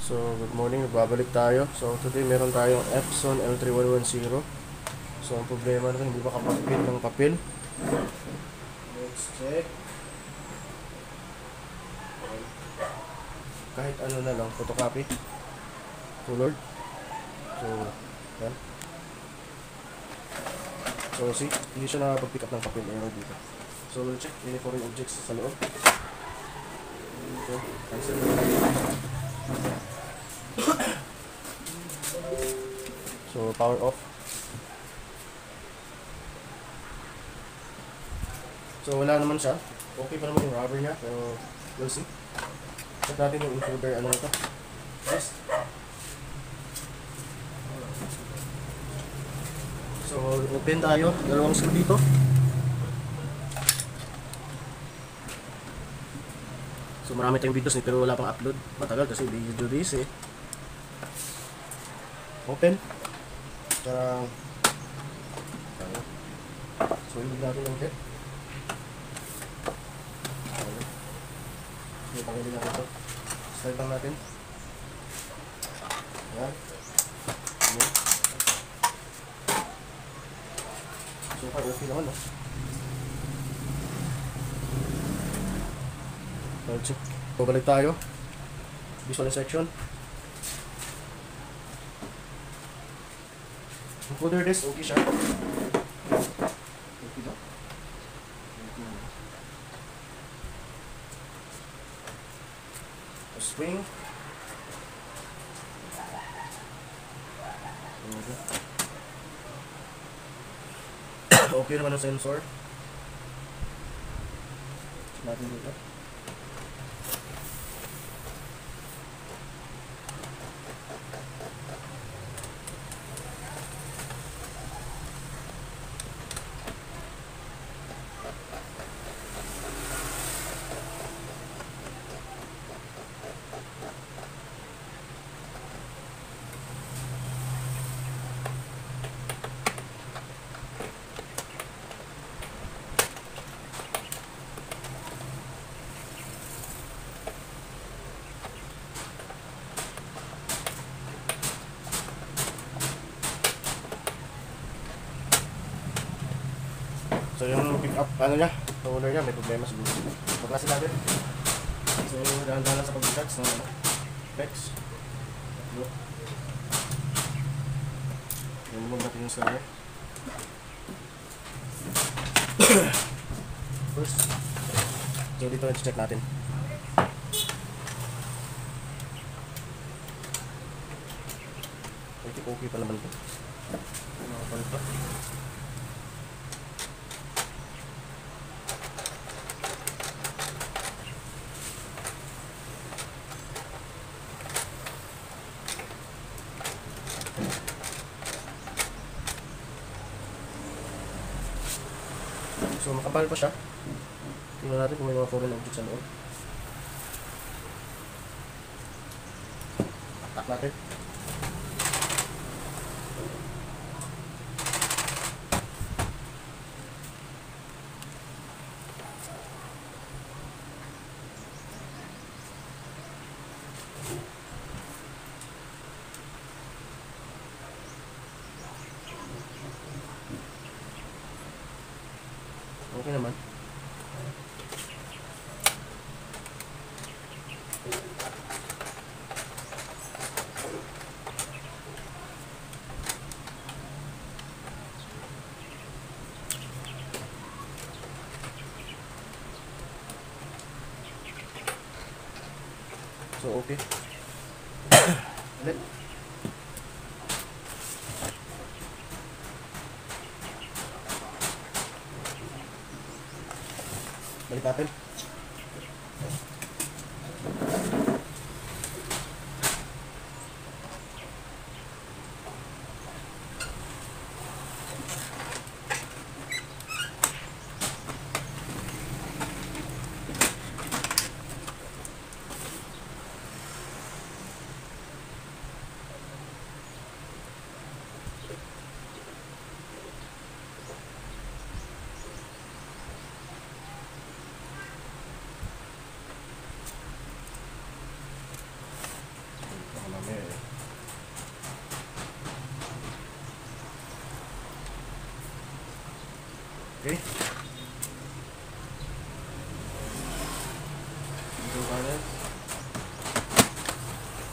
So, good morning, nagbabalik tayo. So, today meron tayong Epson L3110. So, ang problema natin, hindi makapag-print ng papel. Let's check. Kahit ano na lang, photocopy. Colored. So, yan. So, see, hindi siya nakapag-pick up ng papel. Error dito. So, we'll check any foreign objects sa loob. Dito, cancel. So, power off. So, wala naman siya. Okay pa naman yung rubber niya, pero we'll see. Check natin yung intruder, ano ito. Yes. So, open tayo. Dalawang screw dito. So, marami tayong videos pero wala pang upload. Matagal kasi video this eh. Open. So, hindi natin lang check. Okay, pangilin natin ito. Slide lang natin. Ayan. Ayan. So far, okay naman, no? Check. Babalik tayo. Visual section. Encoder this, okay siya. Okay daw. Swing. Okay naman ang sensor. Check natin dito. So yung pick up, ano niya, roller niya, may problema siguro. Paklasin natin. So dahan-dahan lang sa pag-detach ng specs. Yung muna natin yung starter. First, so dito na-check natin. Okay pa naman ito. Nakapal pa. So makapal pa siya. Tingnan natin kung may mga foreign objects sa loob. Tap natin. Okay naman. So okay. Ulit. Balik natin. Okay. Ito kanan.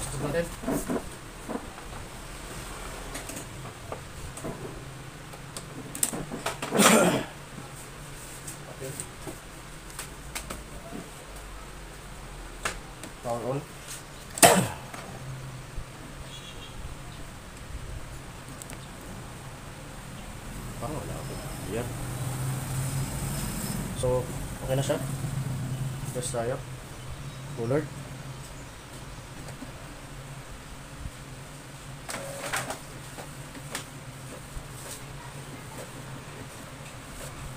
Stop natin. Okay. Power on. Parang wala ako. Yan. So, okay na siya. Test tayo. Cooler.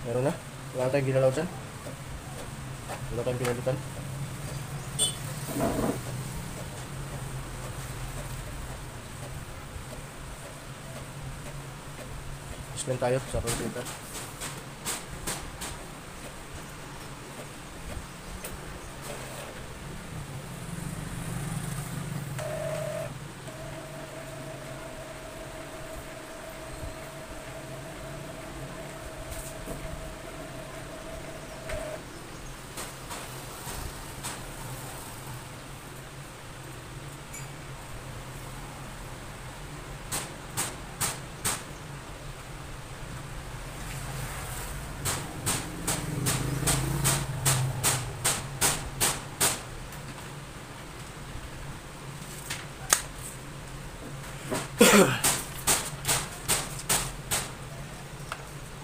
Meron na. Wala tayong ginalaw dyan. Wala tayong pinalitan. Explain tayo sa computer.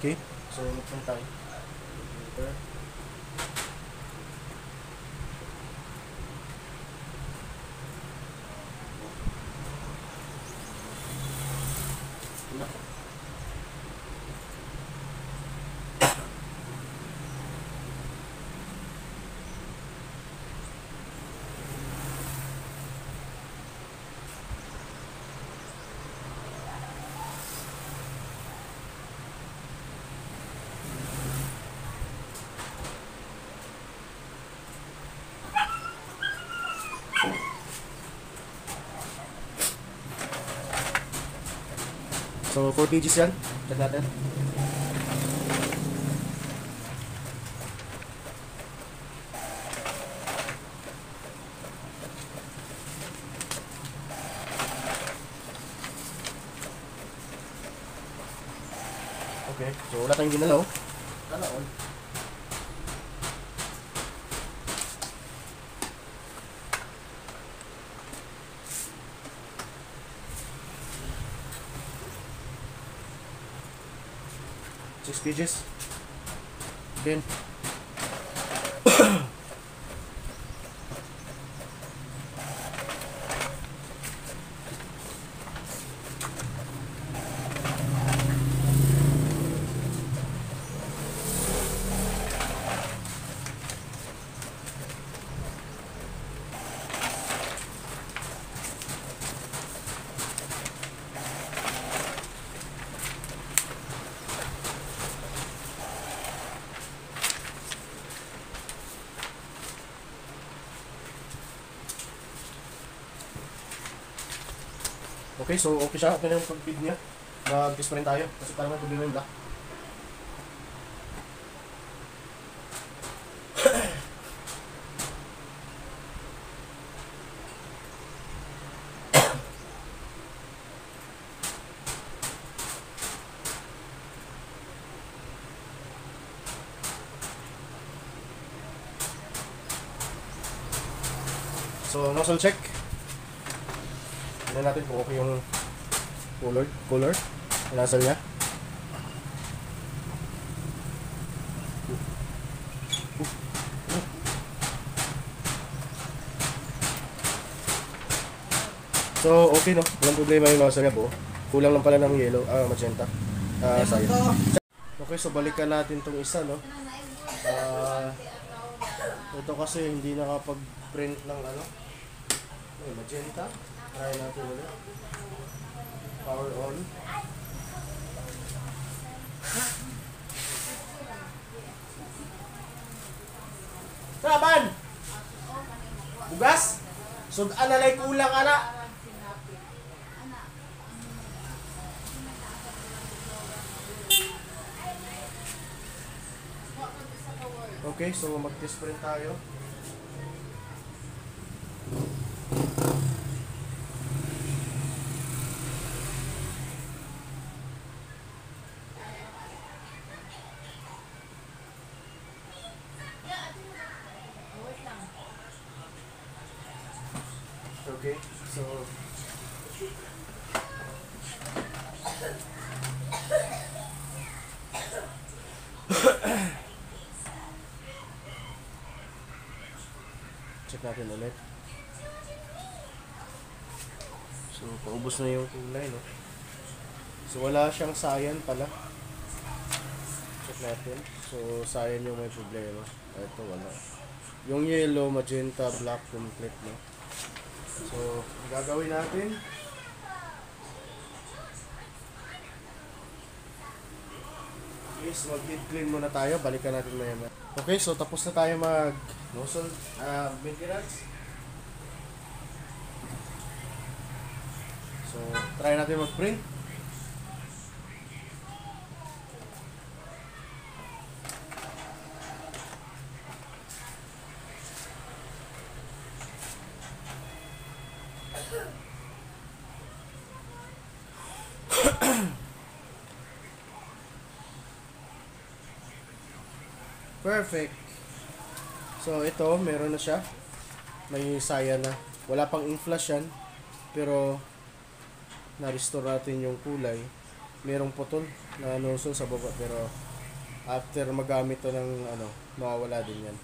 Okay, so open tayo. Computer. So 4 pages yan. Check natin. Okay, so wala tayong ginalaw. Sana all. Six pages. Then okay, so okay siya. Okay na yung pag-feed niya. Mag-test pa rin tayo kasi parang may problema yung lock. So, nozzle check. Tignan natin kung okay yung cooler. Yung nozzle niya. So, okay no. Walang problema yung nozzle niya po. Kulang lang pala ng yellow, magenta. Sayang. Okay, so balikan natin tong isa no. Ito kasi hindi nakapag-print ng ano. Magenta. Try natin ulit. Power on. Saban! Bugas? So, analay kulang ana. Okay, so mag-test print tayo. Okay, so check natin ulit. So paubos na yung kulay, no? So wala siyang cyan pala. Check natin. So cyan yung may problema. Ito wala. Yung yellow, magenta, black, complete, no? So ang gagawin natin, is mag-deep clean muna tayo. Balikan natin maya. Okay, so tapos na tayo mag nozzle maintenance. So try natin mag-print. Perfect. So ito, meron na siya. May cyan na. Wala pang ink flash yan. Pero na-restore natin yung kulay. Merong putol na nozzle sa baba. Pero after magamit to ng mawawala din yan.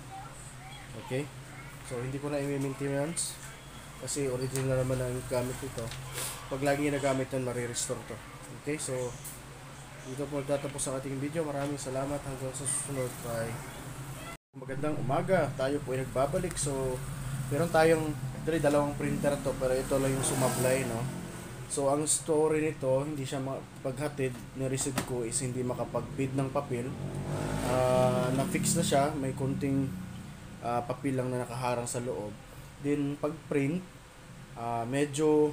Okay? So hindi ko na i-maintenance. Kasi original naman ang gamit ito. Pag lagi nagamit yan, marirestore to. Okay? So dito po nagtatapos ang ating video. Maraming salamat hanggang sa susunod. Bye. Magandang umaga. Tayo po ay nagbabalik. So meron tayong actually dalawang printer to, pero ito lang yung sumablay, no? So ang story nito, hindi siya paghatid ni receive ko is hindi makapag-feed ng papel. Na-fix na siya. May konting papel lang na nakaharang sa loob. Then pag print, medyo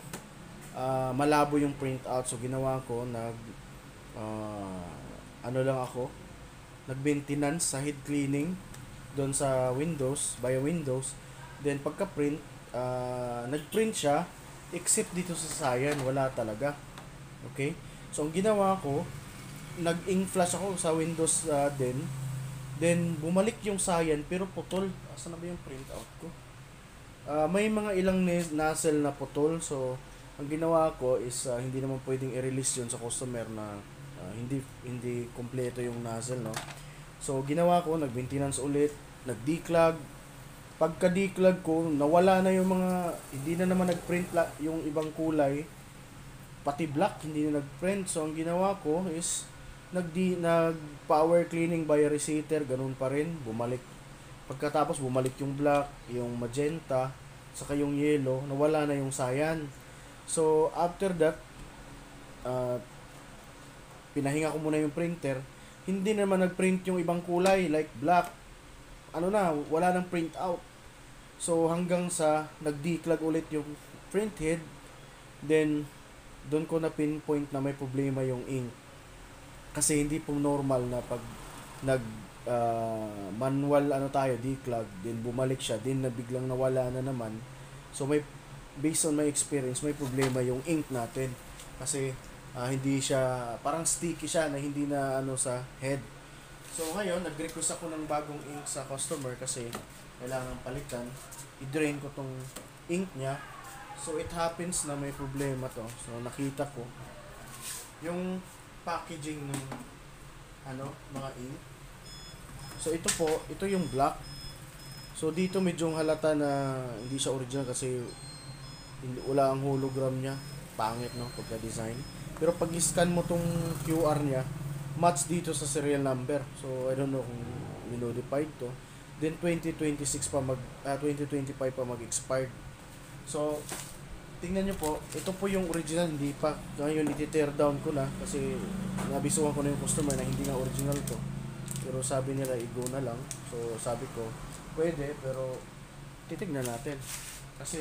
malabo yung print out. So ginawa ko, nag-maintenance sa head cleaning doon sa Windows, via Windows. Then pagka-print, nag-print siya, except dito sa cyan, wala talaga. Okay? So ang ginawa ko, nag-ink flash ako sa Windows din. Then bumalik yung cyan pero putol. Asan na ba yung print out ko? May mga ilang nozzle na putol. So ang ginawa ko is hindi naman pwedeng i-release yun sa customer na hindi kompleto yung nozzle, no? So ginawa ko, nag-maintenance ulit, nag-declog. Pagka-declog ko, nawala na yung mga, hindi na naman nag-print yung ibang kulay, pati black hindi na nag-print. So ang ginawa ko is nag-power cleaning by resetter, ganun pa rin, bumalik. Pagkatapos bumalik yung black, yung magenta, saka yung yellow, nawala na yung cyan. So after that, pinahinga ko muna yung printer. Hindi naman nag-print yung ibang kulay like black. Wala nang print out. So hanggang sa nag-declog ulit yung print head, then doon ko na pinpoint na may problema yung ink. Kasi hindi po normal na pag manual declog, then bumalik siya, then biglang nawala na naman. So based on my experience, may problema yung ink natin. Kasi hindi siya, parang sticky siya na hindi na sa head. So ngayon, nag-request ako ng bagong ink sa customer kasi kailangan palitan. I-drain ko tong ink niya. So it happens na may problema to. So nakita ko yung packaging ng mga ink. So ito yung black. So dito medyo halata na hindi siya original kasi wala ang hologram niya. Pangit, no, pagka-design. Pero pag i-scan mo tong QR niya, match dito sa serial number. So I don't know kung minodified to. Then 2025 pa mag-expired. So tingnan nyo po, ito po yung original, hindi pa. Ngayon iti-tear down ko na kasi nabisuhan ko na yung customer na hindi nga original to. Pero sabi nila i-go na lang. So sabi ko, pwede, pero titignan natin. Kasi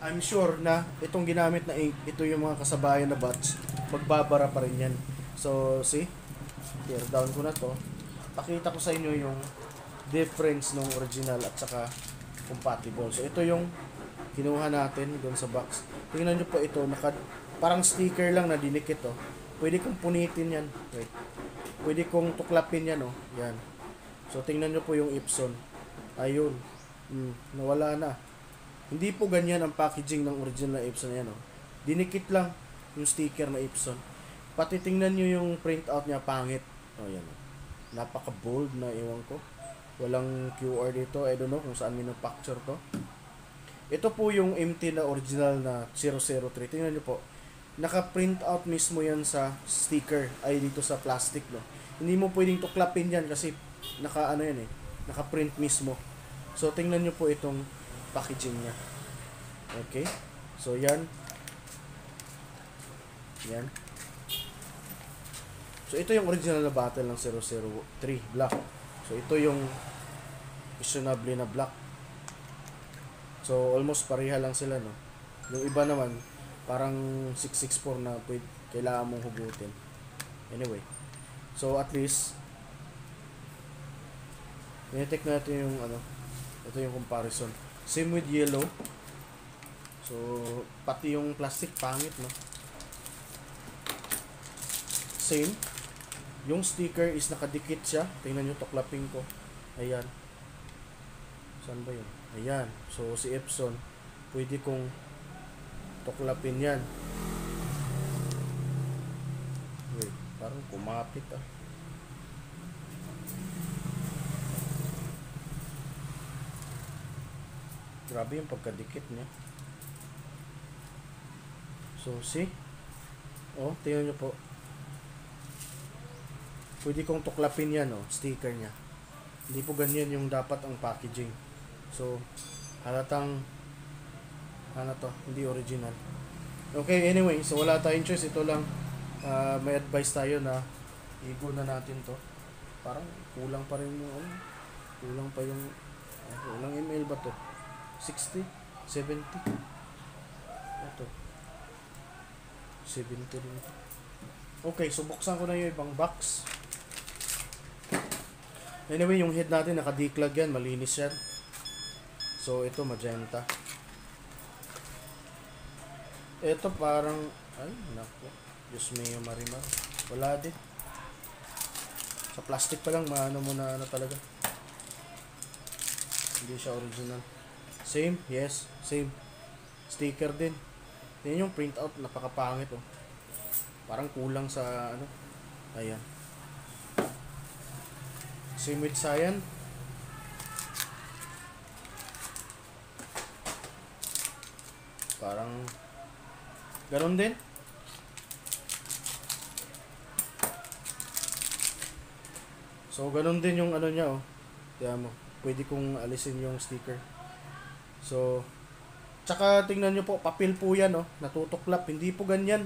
I'm sure na itong ginamit na ink, ito yung mga kasabayan na batch, magbabara pa rin yan. So, see? Tear down ko na to. Pakita ko sa inyo yung difference ng original at saka compatible. So, ito yung kinuha natin doon sa box. Tingnan nyo po ito, parang sticker lang na dinikit, oh. Pwede kong punitin yan. Wait. Pwede kong tuklapin yan, oh. Yan. So, tingnan nyo po yung Epson. Ayun. Nawala na. Hindi po ganyan ang packaging ng original na Epson, yan, oh. Dinikit lang yung sticker na Epson. Pati tingnan nyo yung printout niya, pangit. Oh, yan, oh. Napaka-bold na, iwan ko. Walang QR dito. I don't know kung saan minupacture to. Ito po yung empty na original na 003. Tingnan nyo po. Naka-print out mismo yan sa sticker. Ay, dito sa plastic, no. Hindi mo pwedeng tuklapin yan kasi naka-ano yan eh. Naka-print mismo. So, tingnan nyo po itong packaging niya. Okay. So, yan. Yan. So, ito yung original na bottle ng 003 black. So, ito yung questionably na black. So, almost pareha lang sila, no. Yung iba naman, parang 664 na kailangan mong hugutin. Anyway. So, at least, i-check natin yung, ito yung comparison. Same with yellow. So, pati yung plastic, pangit, no. Same. Yung sticker is nakadikit siya. Tingnan nyo, tuklapin ko. Ayan. Saan ba yun? Ayan. So, si Epson, pwede kong tuklapin yan. Wait, parang kumapit, ah. Grabe yung pagkadikit niya. So, see? Oh, tingnan nyo po. Pwede kong tuklapin yan, oh, sticker niya. Hindi po ganyan yung dapat ang packaging. So, halatang hindi original. Okay, anyway, so wala tayong choice. Ito lang, may advice tayo na igo na natin to. Parang kulang pa rin yung, kulang pa yung, kulang ml ba to? 60? 70? Ito. 70 rin. Okay, so buksan ko na yung ibang box. Anyway, yung head natin naka-declag yan, malinis yan. So, ito magenta. Ito parang, ay, naku. Diyos mio marimar. Wala din. Sa plastic pa lang, maano mo na talaga. Hindi siya original. Same, yes, same. Sticker din. Yan yung printout, napakapangit, oh. Parang kulang sa, ayan. Same with Cyan. Parang ganon din. So ganon din yung niya, oh. Tiyan mo. Pwede kong alisin yung sticker. So tsaka tingnan nyo po, papel po yan, oh. Natutuklap. Hindi po ganyan.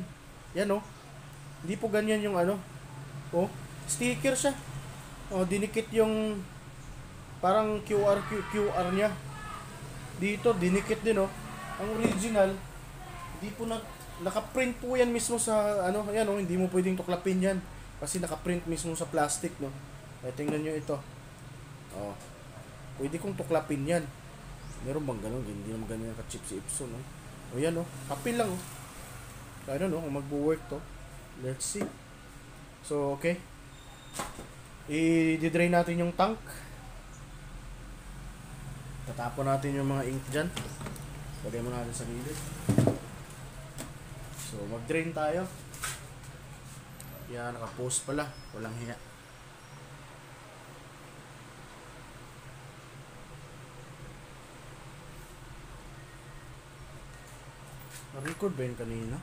Yan, oh. Hindi po ganyan yung oh, sticker siya. Oh, dinikit yung parang QR niya. Dito dinikit din, oh. Ang original, hindi po naka-print po yan mismo sa yan, oh, hindi mo pwedeng tuklapin yan kasi naka-print mismo sa plastic, no. Ay, tingnan nyo ito. Oh. Pwede kong tuklapin yan. Meron bang ganun? Hindi naman ganyan ka-cheap si Epson, no. O yan, oh. Papel lang, oh. I don't know kung magbo-work to. Let's see. So, okay. I-drain natin yung tank. Tatapon natin yung mga ink dyan. Lagay mo natin sa gilid. So, mag-drain tayo. Yan, naka-post pala. Walang hiya. Na-record ba yun kanina?